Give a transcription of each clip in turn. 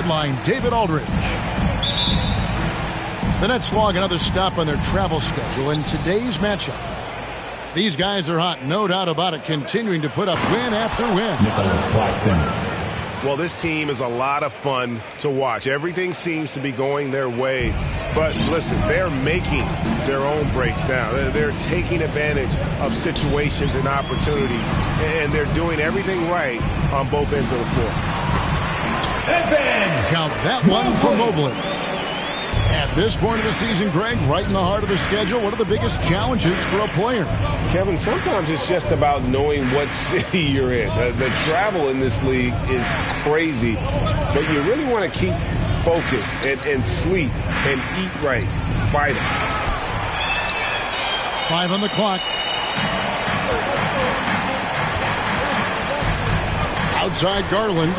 sideline, David Aldridge. The Nets log another stop on their travel schedule in today's matchup. These guys are hot, no doubt about it, continuing to put up win after win. Well, this team is a lot of fun to watch. Everything seems to be going their way. But listen, they're making their own breaks now. They're taking advantage of situations and opportunities, and they're doing everything right on both ends of the floor. Count that one for Mobley. At this point of the season, Greg, right in the heart of the schedule, what are the biggest challenges for a player? Kevin, sometimes it's just about knowing what city you're in. The travel in this league is crazy, but you really want to keep focused and sleep and eat right. Vital. 5 on the clock. Outside Garland.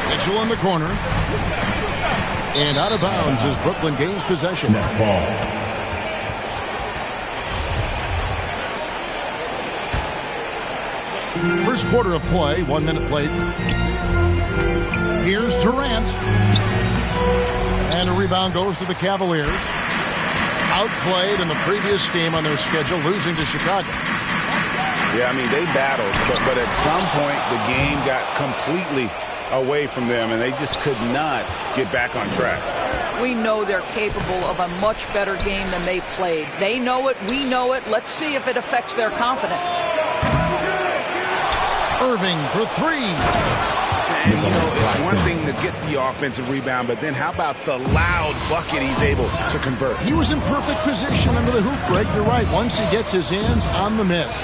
Mitchell in the corner. And out of bounds as Brooklyn gains possession. Next ball. First quarter of play, 1 minute played. Here's Durant. And a rebound goes to the Cavaliers. Outplayed in the previous game on their schedule, losing to Chicago. Yeah, I mean, they battled, but at some point the game got completely away from them, and they just could not get back on track. We know they're capable of a much better game than they played. They know it, we know it. Let's see if it affects their confidence. Irving for 3. And, you know, it's one thing to get the offensive rebound, but then how about the loud bucket he's able to convert? He was in perfect position under the hoop, Greg. You're right. Once he gets his hands on the miss.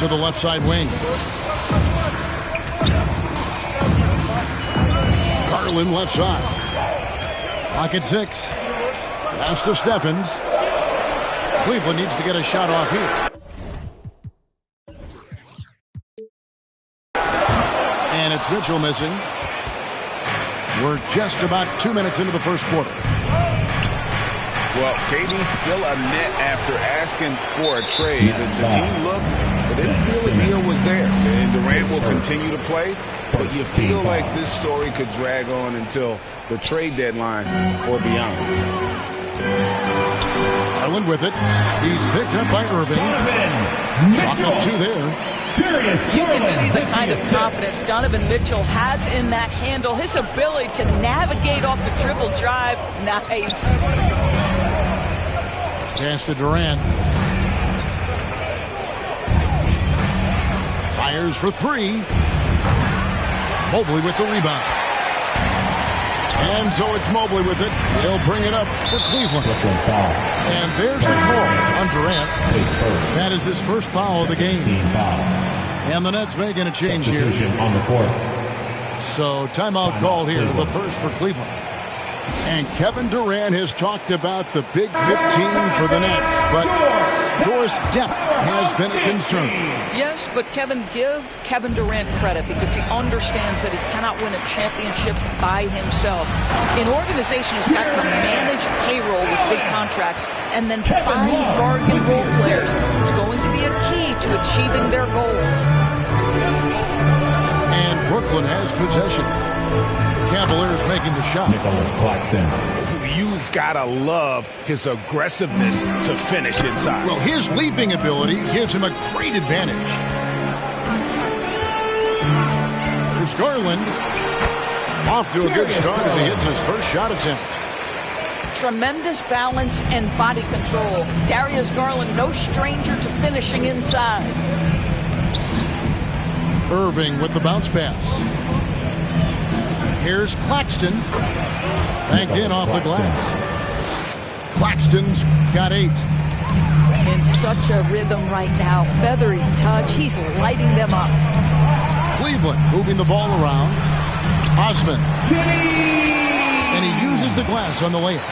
To the left side wing. Garland left side. Clock at 6. Pass to Stephens. Cleveland needs to get a shot off here. And it's Mitchell missing. We're just about 2 minutes into the first quarter. Well, KD's still a net after asking for a trade. The team looked, but didn't feel the deal was there. And Durant will continue to play, but you feel like this story could drag on until the trade deadline or beyond. Garland with it. He's picked up by Irving. Shot up 2 there. You can see the kind of confidence Donovan Mitchell has in that handle. His ability to navigate off the dribble drive. Nice. Pass to Durant. Fires for 3. Mobley with the rebound. And so it's Mobley with it. He'll bring it up for Cleveland. And there's the call on Durant. That is his first foul of the game. And the Nets making a change here. So timeout called here, the first for Cleveland. And Kevin Durant has talked about the Big 15 for the Nets, but Doris, depth has been a concern. Yes, but give Kevin Durant credit because he understands that he cannot win a championship by himself. An organization has got to manage payroll with big contracts and then find bargain role players. It's going to be a key to achieving their goals. And Brooklyn has possession. Cavaliers making the shot. You've got to love his aggressiveness to finish inside. Well, his leaping ability gives him a great advantage. There's Garland. Off to a good start as he hits his first shot attempt. Tremendous balance and body control. Darius Garland, no stranger to finishing inside. Irving with the bounce pass. Here's Claxton. Banked in off the glass. Claxton's got 8. In such a rhythm right now. Feathery touch. He's lighting them up. Cleveland moving the ball around. Osman. And he uses the glass on the layup.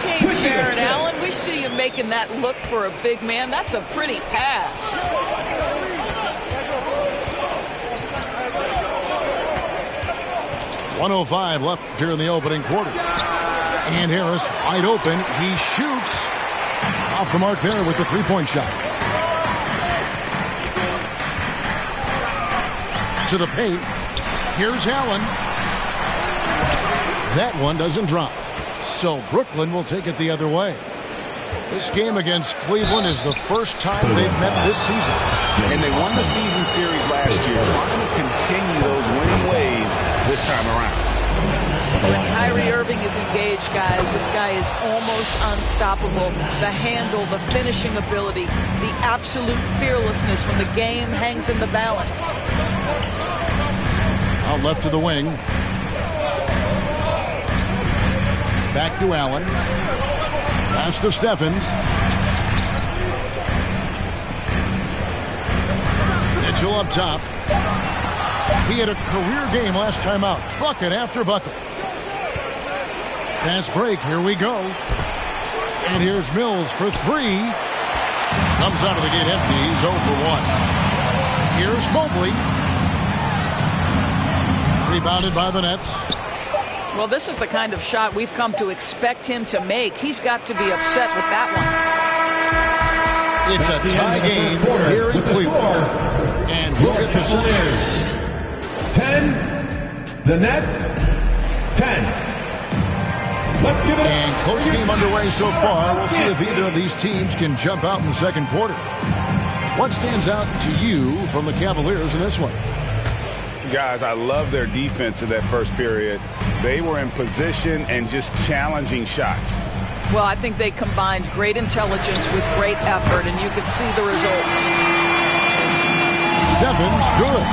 Okay, Jared Allen, we see you making that look for a big man. That's a pretty pass. 1:05 left here in the opening quarter. And Harris wide open. He shoots off the mark there with the three-point shot. To the paint. Here's Allen. That one doesn't drop. So Brooklyn will take it the other way. This game against Cleveland is the first time they've met this season. And they won the season series last year, trying to continue those winning ways this time around. When Kyrie Irving is engaged, guys, this guy is almost unstoppable. The handle, the finishing ability, the absolute fearlessness when the game hangs in the balance. Out left to the wing. Back to Allen. Pass to Stephens. Mitchell up top. He had a career game last time out. Bucket after bucket. Fast break. Here we go. And here's Mills for three. Comes out of the gate empty. He's 0 for 1. Here's Mobley. Rebounded by the Nets. Well, this is the kind of shot we've come to expect him to make. He's got to be upset with that one. It's a tie game here in Cleveland. And we'll get the second. 10. The Nets. 10. Let's give it up. And close game underway so far. We'll see if either of these teams can jump out in the second quarter. What stands out to you from the Cavaliers in this one? Guys, I love their defense in that first period. They were in position and just challenging shots. Well, I think they combined great intelligence with great effort, and you can see the results. Stephens, good.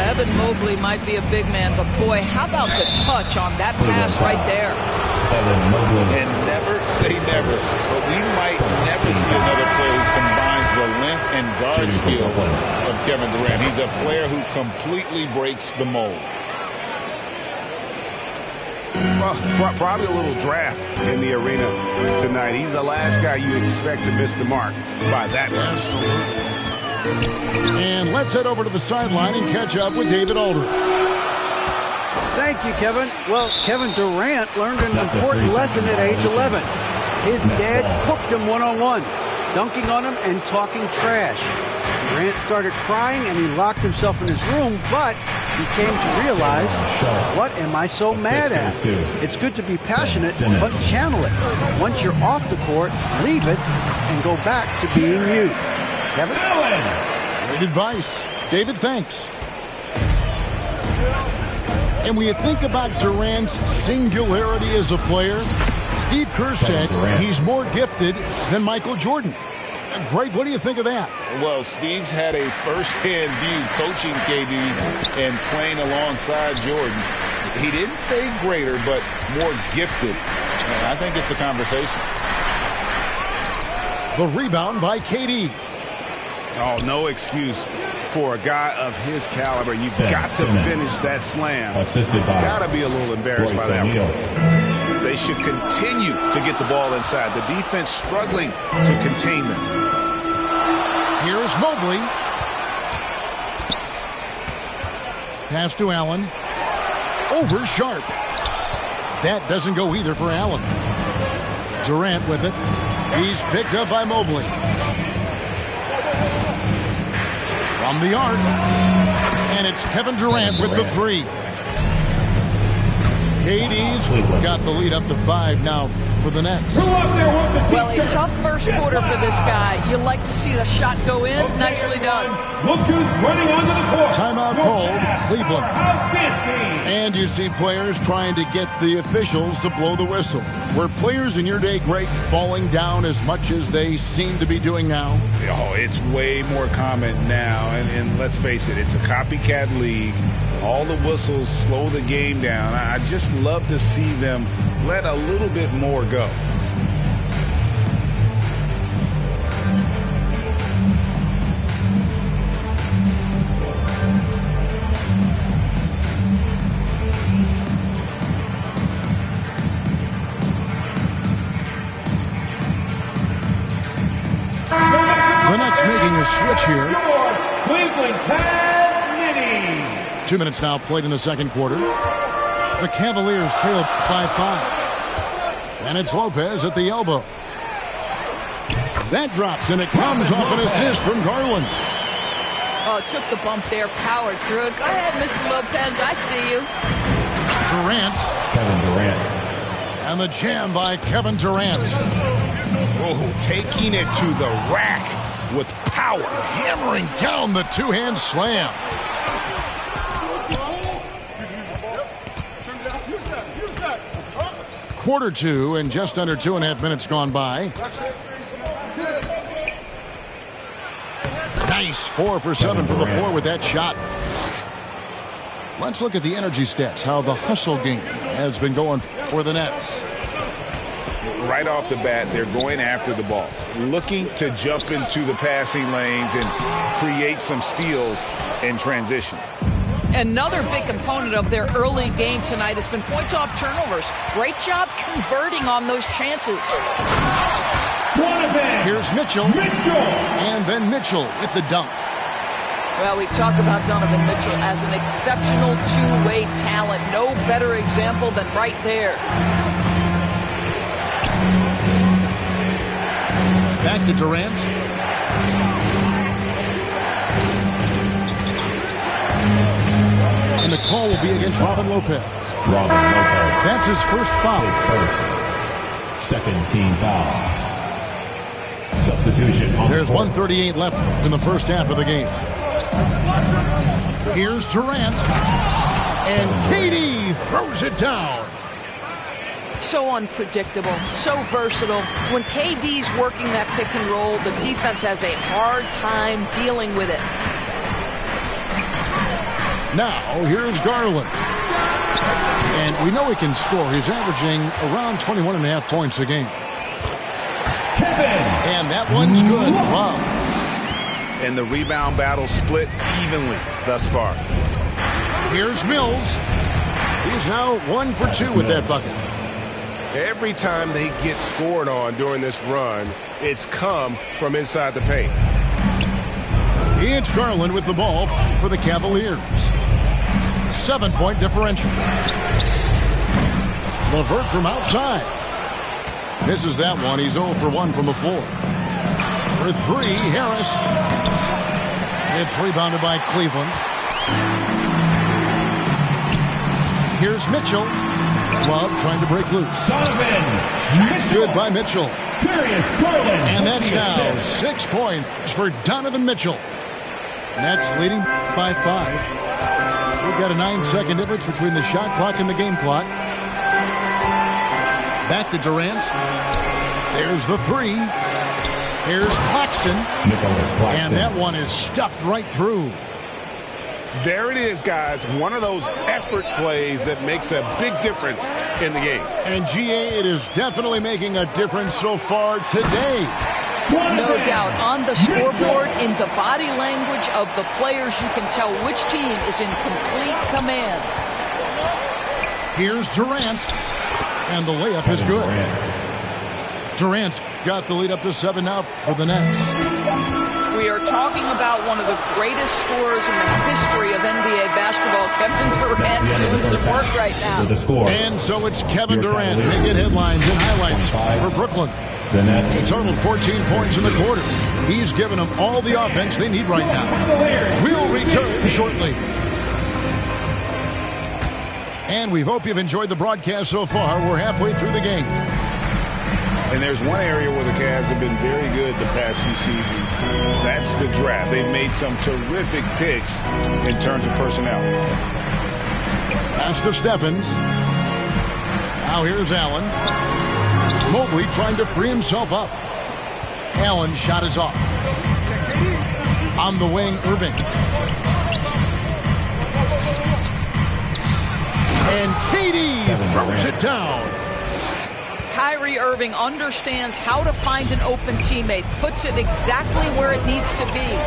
Evan Mobley might be a big man, but boy, how about the touch on that pass right there? And never say never, but we might never see another player who combines the length and guard skills of Kevin Durant. He's a player who completely breaks the mold. Well, probably a little draft in the arena tonight. He's the last guy you expect to miss the mark by that much. Absolutely. And let's head over to the sideline and catch up with David Aldridge. Thank you, Kevin. Well, Kevin Durant learned an important lesson at age 11. His dad cooked him one-on-one, dunking on him and talking trash. Durant started crying and he locked himself in his room, but he came to realize, what am I so mad at? It's good to be passionate, but channel it. Once you're off the court, leave it and go back to being you. Kevin? Great advice. David, thanks. And when you think about Durant's singularity as a player, Steve Kerr said he's more gifted than Michael Jordan. Great. What do you think of that? Well, Steve's had a first-hand view coaching KD and playing alongside Jordan. He didn't say greater, but more gifted. And I think it's a conversation. The rebound by KD. Oh, no excuse for a guy of his caliber. You've got to finish that slam. Got to be a little embarrassed by that one. They should continue to get the ball inside. The defense struggling to contain them. Here's Mobley. Pass to Allen. Over Sharp. That doesn't go either for Allen. Durant with it. He's picked up by Mobley. From the arc. And it's Kevin Durant with the three. KD's got the lead up to 5 now for the Nets. Well, a tough first quarter for this guy. You like to see the shot go in. Nicely done. Look who's running onto the court. Timeout called, Cleveland. And you see players trying to get the officials to blow the whistle. Were players in your day great falling down as much as they seem to be doing now? Oh, it's way more common now. And let's face it, it's a copycat league. All the whistles slow the game down. I just love to see them let a little bit more go. The Nets making a switch here. Cleveland has Mini. 2 minutes now played in the second quarter. The Cavaliers trail by 5. And it's Lopez at the elbow. That drops, and it comes off an assist from Garland. Oh, took the bump there, powered through it. Go ahead, Mr. Lopez, I see you. Durant. Kevin Durant. And the jam by Kevin Durant. Oh, taking it to the rack with power. Hammering down the two-hand slam. Quarter two and just under 2.5 minutes gone by. Nice 4 for 7 from the floor with that shot. Let's look at the energy stats, how the hustle game has been going for the Nets. Right off the bat, they're going after the ball, looking to jump into the passing lanes and create some steals in transition. Another big component of their early game tonight has been points off turnovers. Great job converting on those chances. Here's Mitchell. And then Mitchell with the dunk. Well, we talk about Donovan Mitchell as an exceptional two-way talent. No better example than right there. Back to Durant. And the call will be against Robin Lopez. That's his first foul. Second team foul. Substitution. There's 1:38 left in the first half of the game. Here's Durant. And KD throws it down. So unpredictable, so versatile. When KD's working that pick and roll, the defense has a hard time dealing with it. Now, here's Garland. And we know he can score. He's averaging around 21.5 points a game. And that one's good. Wow. And the rebound battle split evenly thus far. Here's Mills. He's now 1 for 2 with that bucket. Every time they get scored on during this run, it's come from inside the paint. It's Garland with the ball for the Cavaliers. 7-point differential. LeVert from outside. Misses that one. He's 0 for 1 from the floor. For 3, Harris. It's rebounded by Cleveland. Here's Mitchell. Love trying to break loose. That's good by Mitchell. And that's now 6 points for Donovan Mitchell. Nets leading by 5. We've got a 9-second difference between the shot clock and the game clock. Back to Durant. There's the 3. Here's Claxton. And that one is stuffed right through. There it is, guys. One of those effort plays that makes a big difference in the game. And GA, it is definitely making a difference so far today. No doubt. On the scoreboard, in the body language of the players, you can tell which team is in complete command. Here's Durant. And the layup is good. Durant's got the lead up to 7 now for the Nets. We are talking about one of the greatest scorers in the history of NBA basketball, Kevin Durant, doing some work right now. And so it's Kevin Durant making headlines and highlights for Brooklyn. He totaled 14 points in the quarter. He's given them all the offense they need right now. We'll return shortly. And we hope you've enjoyed the broadcast so far. We're halfway through the game. And there's one area where the Cavs have been very good the past few seasons. That's the draft. They've made some terrific picks in terms of personnel. Pass to Steffens. Now here's Allen. Mobley trying to free himself up. Allen's shot is off. On the wing, Irving. And KD throws it down. Kyrie Irving understands how to find an open teammate, puts it exactly where it needs to be.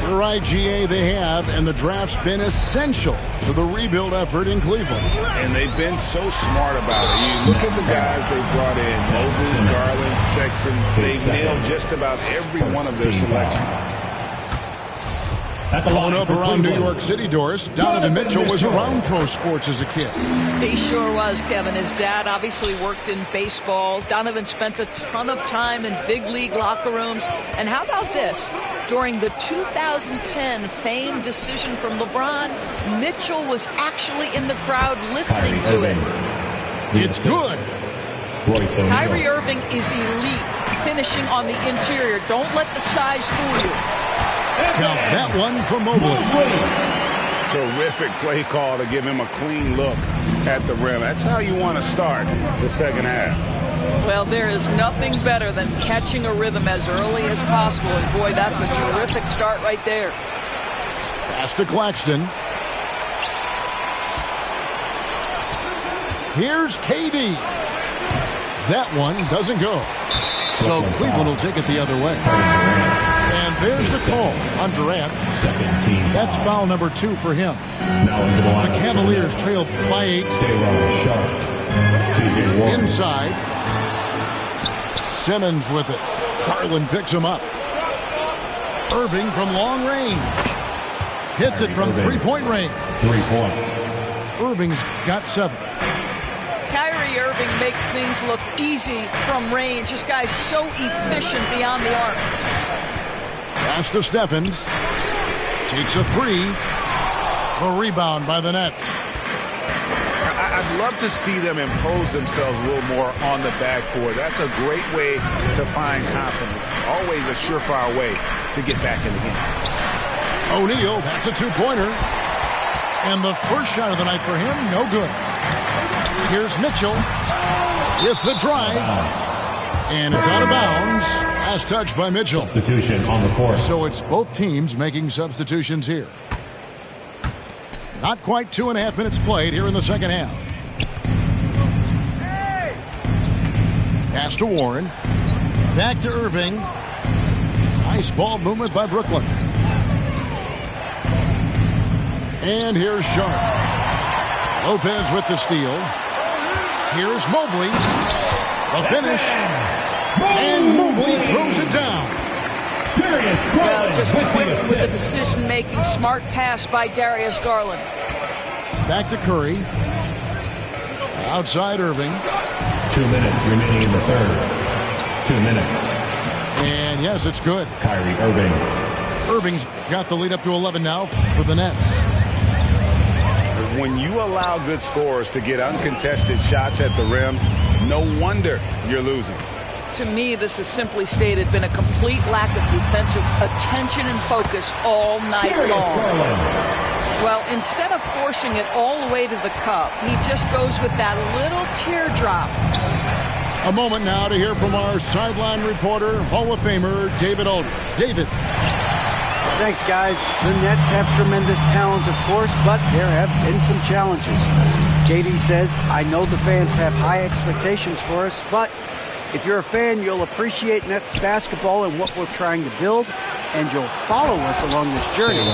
You're right, GA, they have, and the draft's been essential to the rebuild effort in Cleveland. And they've been so smart about it. You look at the guys they brought in, Mobley, Garland, Sexton, they've nailed just about every one of their selections. Growing up around New York City, Doris, Donovan Mitchell was around pro sports as a kid. He sure was, Kevin. His dad obviously worked in baseball. Donovan spent a ton of time in big league locker rooms. And how about this? During the 2010 famed decision from LeBron, Mitchell was actually in the crowd listening to it. It's good. Kyrie Irving is elite, finishing on the interior. Don't let the size fool you. Count that one from Mobley. Terrific play call to give him a clean look at the rim. That's how you want to start the second half. Well, there is nothing better than catching a rhythm as early as possible. And, boy, that's a terrific start right there. Pass to Claxton. Here's KD. That one doesn't go. So Cleveland will take it the other way. And there's the call on Durant. That's foul number 2 for him. The Cavaliers trail by 8. Inside. Simmons with it. Garland picks him up. Irving from long range. Hits it from three-point range. 3 points. Irving's got 7. Kyrie Irving makes things look easy from range. This guy's so efficient beyond the arc. Pass to Stephens. Takes a 3. A rebound by the Nets. I'd love to see them impose themselves a little more on the backboard. That's a great way to find confidence. Always a surefire way to get back in the game. O'Neal, that's a 2-pointer. And the first shot of the night for him, no good. Here's Mitchell with the drive. And it's out of bounds. Last touch by Mitchell. Substitution on the court. So it's both teams making substitutions here. Not quite 2.5 minutes played here in the second half. Pass to Warren. Back to Irving. Nice ball movement by Brooklyn. And here's Sharp. Lopez with the steal. Here's Mobley. A finish. And Mobley throws it down. Well, just quick with the decision-making. Smart pass by Darius Garland. Back to Curry. Outside Irving. 2 minutes remaining in the third. 2 minutes. And yes, it's good. Kyrie Irving. Irving's got the lead up to 11 now for the Nets. When you allow good scorers to get uncontested shots at the rim, no wonder you're losing. To me, this is simply stated been a complete lack of defensive attention and focus all night long. Well, instead of forcing it all the way to the cup, he just goes with that little teardrop. A moment now to hear from our sideline reporter, Hall of Famer David Aldridge. David. Thanks, guys. The Nets have tremendous talent, of course, but there have been some challenges. KD says, I know the fans have high expectations for us, but if you're a fan, you'll appreciate Nets basketball and what we're trying to build, and you'll follow us along this journey.